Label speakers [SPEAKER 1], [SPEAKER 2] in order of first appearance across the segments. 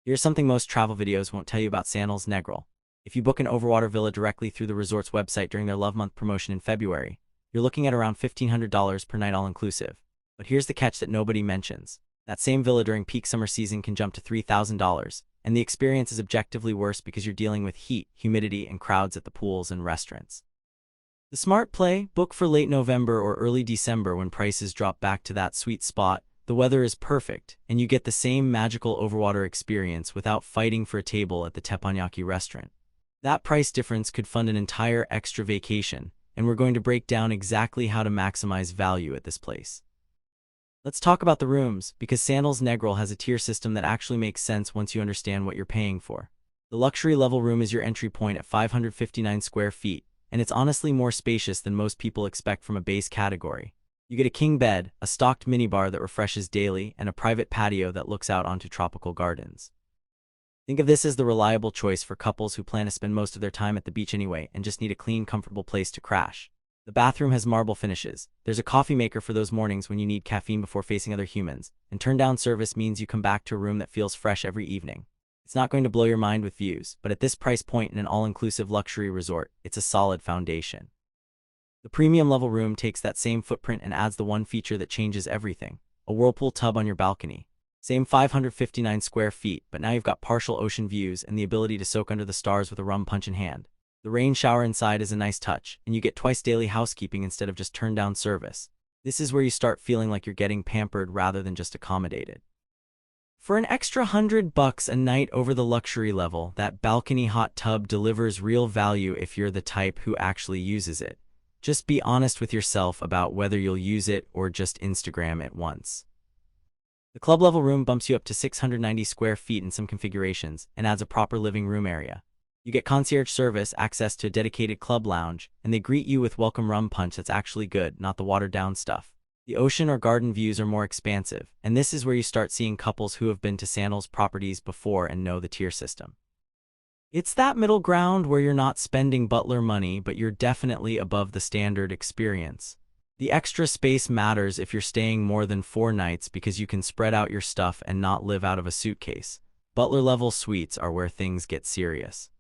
[SPEAKER 1] Here's something most travel videos won't tell you about Sandals Negril. If you book an overwater villa directly through the resort's website during their Love Month promotion in February, you're looking at around $1,500 per night all-inclusive. But here's the catch that nobody mentions. That same villa during peak summer season can jump to $3,000, and the experience is objectively worse because you're dealing with heat, humidity, and crowds at the pools and restaurants. The smart play: book for late November or early December when prices drop back to that sweet spot. The weather is perfect, and you get the same magical overwater experience without fighting for a table at the teppanyaki restaurant. That price difference could fund an entire extra vacation, and we're going to break down exactly how to maximize value at this place. Let's talk about the rooms, because Sandals Negril has a tier system that actually makes sense once you understand what you're paying for. The luxury level room is your entry point at 559 square feet, and it's honestly more spacious than most people expect from a base category. You get a king bed, a stocked minibar that refreshes daily, and a private patio that looks out onto tropical gardens. Think of this as the reliable choice for couples who plan to spend most of their time at the beach anyway and just need a clean, comfortable place to crash. The bathroom has marble finishes. There's a coffee maker for those mornings when you need caffeine before facing other humans, and turn-down service means you come back to a room that feels fresh every evening. It's not going to blow your mind with views, but at this price point in an all-inclusive luxury resort, it's a solid foundation. The premium level room takes that same footprint and adds the one feature that changes everything: a Whirlpool tub on your balcony. Same 559 square feet, but now you've got partial ocean views and the ability to soak under the stars with a rum punch in hand. The rain shower inside is a nice touch, and you get twice daily housekeeping instead of just turn-down service. This is where you start feeling like you're getting pampered rather than just accommodated. For an extra $100 a night over the luxury level, that balcony hot tub delivers real value if you're the type who actually uses it. Just be honest with yourself about whether you'll use it or just Instagram it once. The club level room bumps you up to 690 square feet in some configurations and adds a proper living room area. You get concierge service, access to a dedicated club lounge, and they greet you with welcome rum punch that's actually good, not the watered-down stuff. The ocean or garden views are more expansive, and this is where you start seeing couples who have been to Sandals properties before and know the tier system. It's that middle ground where you're not spending Butler money, but you're definitely above the standard experience. The extra space matters if you're staying more than 4 nights because you can spread out your stuff and not live out of a suitcase. Butler-level suites are where things get serious.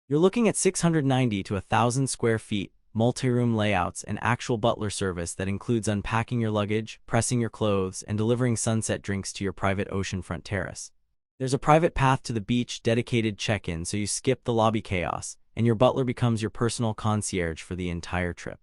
[SPEAKER 1] You're looking at 690 to 1,000 square feet, multi-room layouts, and actual butler service that includes unpacking your luggage, pressing your clothes, and delivering sunset drinks to your private oceanfront terrace. There's a private path to the beach, dedicated check-in, so you skip the lobby chaos, and your butler becomes your personal concierge for the entire trip.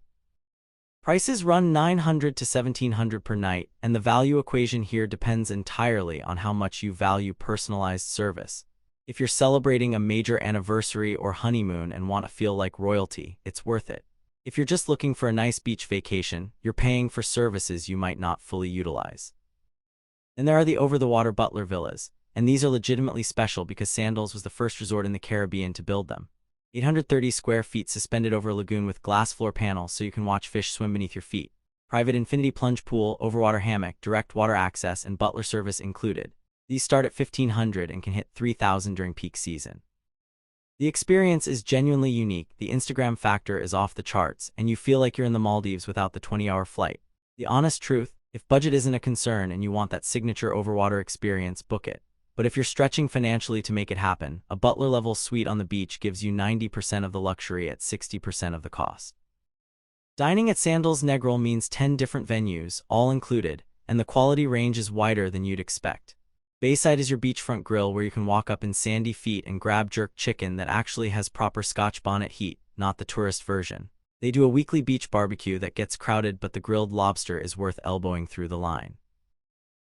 [SPEAKER 1] Prices run $900 to $1,700 per night, and the value equation here depends entirely on how much you value personalized service. If you're celebrating a major anniversary or honeymoon and want to feel like royalty, it's worth it. If you're just looking for a nice beach vacation, you're paying for services you might not fully utilize. Then there are the over-the-water butler villas, and these are legitimately special because Sandals was the first resort in the Caribbean to build them. 830 square feet suspended over a lagoon with glass floor panels so you can watch fish swim beneath your feet. Private infinity plunge pool, overwater hammock, direct water access, and butler service included. These start at $1,500 and can hit $3,000 during peak season. The experience is genuinely unique, the Instagram factor is off the charts, and you feel like you're in the Maldives without the 20-hour flight. The honest truth: if budget isn't a concern and you want that signature overwater experience, book it. But if you're stretching financially to make it happen, a butler-level suite on the beach gives you 90% of the luxury at 60% of the cost. Dining at Sandals Negril means 10 different venues, all included, and the quality range is wider than you'd expect. Bayside is your beachfront grill where you can walk up in sandy feet and grab jerk chicken that actually has proper Scotch bonnet heat, not the tourist version. They do a weekly beach barbecue that gets crowded, but the grilled lobster is worth elbowing through the line.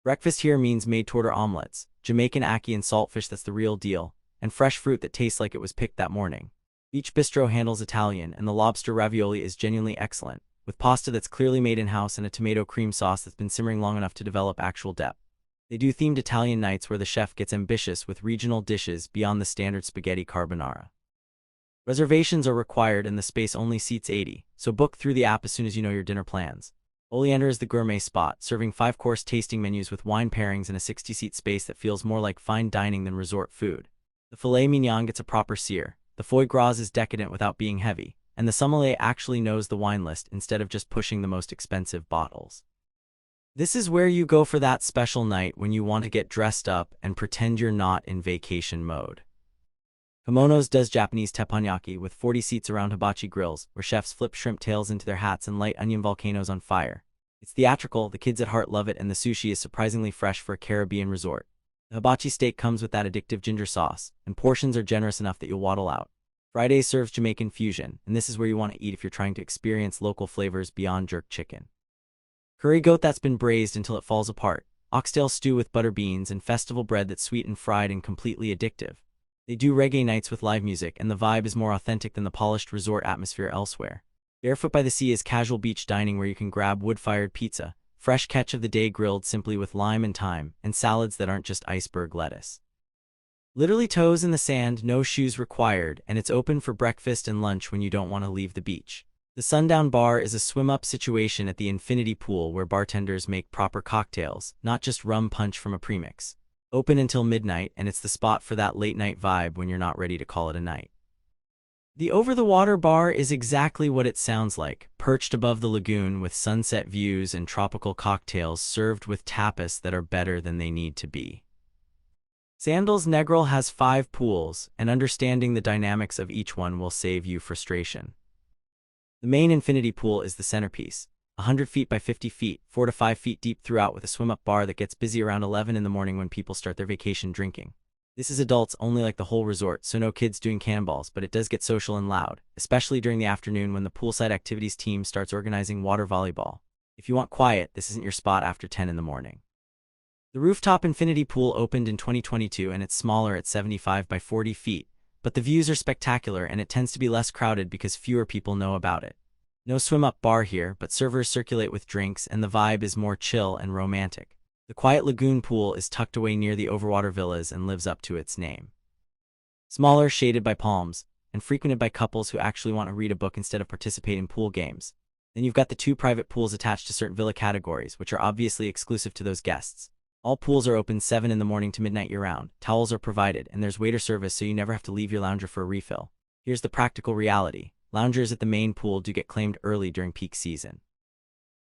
[SPEAKER 1] Breakfast here means made-to-order omelets, Jamaican ackee and saltfish that's the real deal, and fresh fruit that tastes like it was picked that morning. Beach Bistro handles Italian, and the lobster ravioli is genuinely excellent, with pasta that's clearly made in-house and a tomato cream sauce that's been simmering long enough to develop actual depth. They do themed Italian nights where the chef gets ambitious with regional dishes beyond the standard spaghetti carbonara. Reservations are required and the space only seats 80, so book through the app as soon as you know your dinner plans. Oleander is the gourmet spot, serving 5-course tasting menus with wine pairings in a 60-seat space that feels more like fine dining than resort food. The filet mignon gets a proper sear, the foie gras is decadent without being heavy, and the sommelier actually knows the wine list instead of just pushing the most expensive bottles. This is where you go for that special night when you want to get dressed up and pretend you're not in vacation mode. Kimonos does Japanese teppanyaki with 40 seats around hibachi grills, where chefs flip shrimp tails into their hats and light onion volcanoes on fire. It's theatrical, the kids at heart love it, and the sushi is surprisingly fresh for a Caribbean resort. The hibachi steak comes with that addictive ginger sauce, and portions are generous enough that you'll waddle out. Friday serves Jamaican fusion, and this is where you want to eat if you're trying to experience local flavors beyond jerk chicken. Curry goat that's been braised until it falls apart, oxtail stew with butter beans, and festival bread that's sweet and fried and completely addictive. They do reggae nights with live music, and the vibe is more authentic than the polished resort atmosphere elsewhere. Barefoot by the Sea is casual beach dining where you can grab wood-fired pizza, fresh catch of the day grilled simply with lime and thyme, and salads that aren't just iceberg lettuce. Literally toes in the sand, no shoes required, and it's open for breakfast and lunch when you don't want to leave the beach. The Sundown Bar is a swim-up situation at the infinity pool where bartenders make proper cocktails, not just rum punch from a premix. Open until midnight, and it's the spot for that late-night vibe when you're not ready to call it a night. The over-the-water bar is exactly what it sounds like, perched above the lagoon with sunset views and tropical cocktails served with tapas that are better than they need to be. Sandals Negril has 5 pools, and understanding the dynamics of each one will save you frustration. The main infinity pool is the centerpiece, 100 feet by 50 feet, 4 to 5 feet deep throughout, with a swim-up bar that gets busy around 11 in the morning when people start their vacation drinking. This is adults only like the whole resort, so no kids doing cannonballs, but it does get social and loud, especially during the afternoon when the poolside activities team starts organizing water volleyball. If you want quiet, this isn't your spot after 10 in the morning. The Rooftop Infinity Pool opened in 2022 and it's smaller at 75 by 40 feet, but the views are spectacular and it tends to be less crowded because fewer people know about it. No swim-up bar here, but servers circulate with drinks and the vibe is more chill and romantic. The quiet lagoon pool is tucked away near the Overwater villas and lives up to its name. Smaller, shaded by palms, and frequented by couples who actually want to read a book instead of participate in pool games. Then you've got the 2 private pools attached to certain villa categories, which are obviously exclusive to those guests. All pools are open 7 in the morning to midnight year-round, towels are provided, and there's waiter service so you never have to leave your lounger for a refill. Here's the practical reality. Loungers at the main pool do get claimed early during peak season.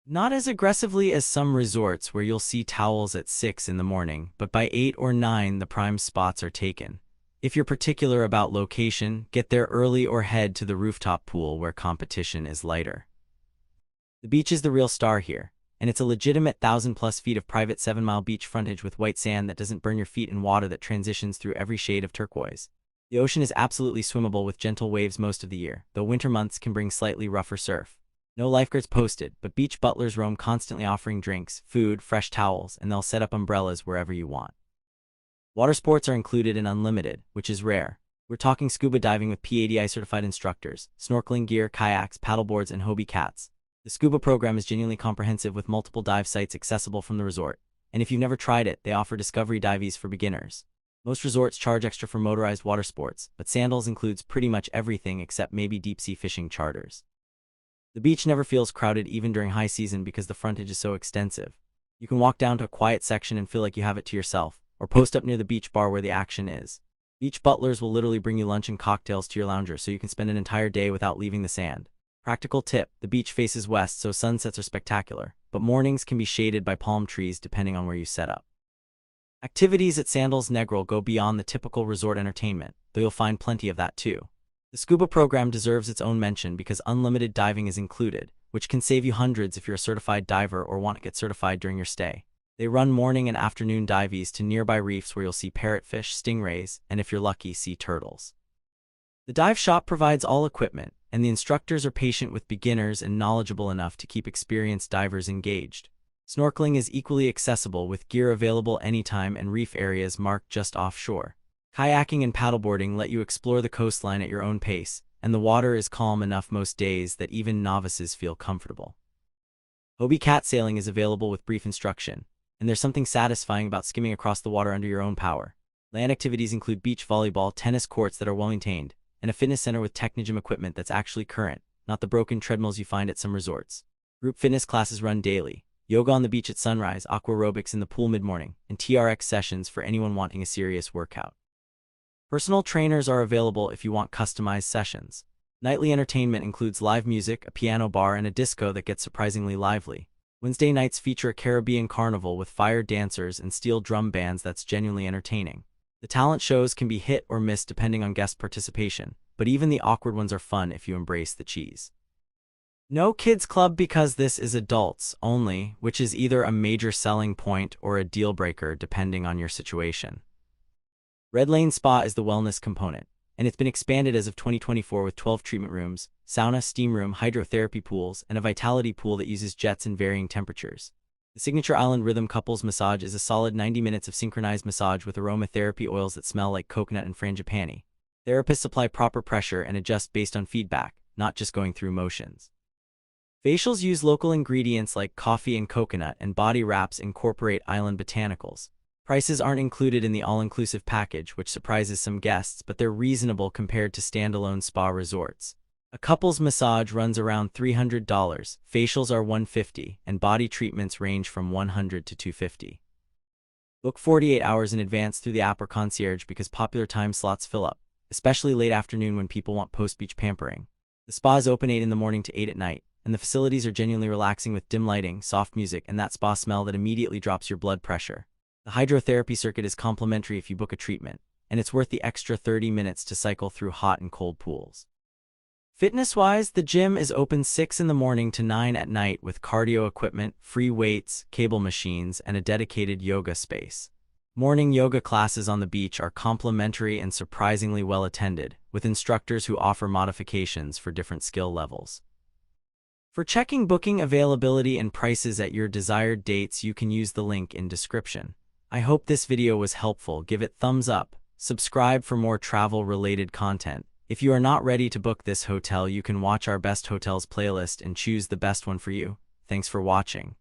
[SPEAKER 1] Not as aggressively as some resorts where you'll see towels at 6 in the morning, but by 8 or 9 the prime spots are taken. If you're particular about location, get there early or head to the rooftop pool where competition is lighter. The beach is the real star here, and it's a legitimate 1,000+ feet of private 7-mile beach frontage with white sand that doesn't burn your feet in water that transitions through every shade of turquoise. The ocean is absolutely swimmable with gentle waves most of the year, though winter months can bring slightly rougher surf. No lifeguards posted, but beach butlers roam constantly offering drinks, food, fresh towels, and they'll set up umbrellas wherever you want. Watersports are included in unlimited, which is rare. We're talking scuba diving with PADI certified instructors, snorkeling gear, kayaks, paddleboards, and Hobie cats. The scuba program is genuinely comprehensive with multiple dive sites accessible from the resort, and if you've never tried it, they offer discovery dives for beginners. Most resorts charge extra for motorized water sports, but Sandals includes pretty much everything except maybe deep-sea fishing charters. The beach never feels crowded even during high season because the frontage is so extensive. You can walk down to a quiet section and feel like you have it to yourself, or post up near the beach bar where the action is. Beach butlers will literally bring you lunch and cocktails to your lounger so you can spend an entire day without leaving the sand. Practical tip: the beach faces west so sunsets are spectacular, but mornings can be shaded by palm trees depending on where you set up. Activities at Sandals Negril go beyond the typical resort entertainment, though you'll find plenty of that too. The scuba program deserves its own mention because unlimited diving is included, which can save you hundreds if you're a certified diver or want to get certified during your stay. They run morning and afternoon dives to nearby reefs where you'll see parrotfish, stingrays, and if you're lucky, sea turtles. The dive shop provides all equipment, and the instructors are patient with beginners and knowledgeable enough to keep experienced divers engaged. Snorkeling is equally accessible with gear available anytime and reef areas marked just offshore. Kayaking and paddleboarding let you explore the coastline at your own pace, and the water is calm enough most days that even novices feel comfortable. Hobie cat sailing is available with brief instruction, and there's something satisfying about skimming across the water under your own power. Land activities include beach volleyball, tennis courts that are well maintained, and a fitness center with Technogym equipment that's actually current, not the broken treadmills you find at some resorts. Group fitness classes run daily. Yoga on the beach at sunrise, aqua aerobics in the pool mid-morning, and TRX sessions for anyone wanting a serious workout. Personal trainers are available if you want customized sessions. Nightly entertainment includes live music, a piano bar, and a disco that gets surprisingly lively. Wednesday nights feature a Caribbean carnival with fire dancers and steel drum bands that's genuinely entertaining. The talent shows can be hit or miss depending on guest participation, but even the awkward ones are fun if you embrace the cheese. No kids club because this is adults only, which is either a major selling point or a deal breaker depending on your situation. Red Lane Spa is the wellness component, and it's been expanded as of 2024 with 12 treatment rooms, sauna, steam room, hydrotherapy pools, and a vitality pool that uses jets in varying temperatures. The signature Island Rhythm Couples Massage is a solid 90 minutes of synchronized massage with aromatherapy oils that smell like coconut and frangipani. Therapists apply proper pressure and adjust based on feedback, not just going through motions. Facials use local ingredients like coffee and coconut, and body wraps incorporate island botanicals. Prices aren't included in the all-inclusive package, which surprises some guests, but they're reasonable compared to standalone spa resorts. A couple's massage runs around $300, facials are $150, and body treatments range from $100 to $250. Book 48 hours in advance through the app or Concierge because popular time slots fill up, especially late afternoon when people want post-beach pampering. The spa is open 8 in the morning to 8 at night, and the facilities are genuinely relaxing with dim lighting, soft music, and that spa smell that immediately drops your blood pressure. The hydrotherapy circuit is complimentary if you book a treatment, and it's worth the extra 30 minutes to cycle through hot and cold pools. Fitness-wise, the gym is open 6 in the morning to 9 at night with cardio equipment, free weights, cable machines, and a dedicated yoga space. Morning yoga classes on the beach are complimentary and surprisingly well attended, with instructors who offer modifications for different skill levels. For checking booking availability and prices at your desired dates, you can use the link in description. I hope this video was helpful. Give it thumbs up, subscribe for more travel-related content. If you are not ready to book this hotel, you can watch our best hotels playlist and choose the best one for you. Thanks for watching.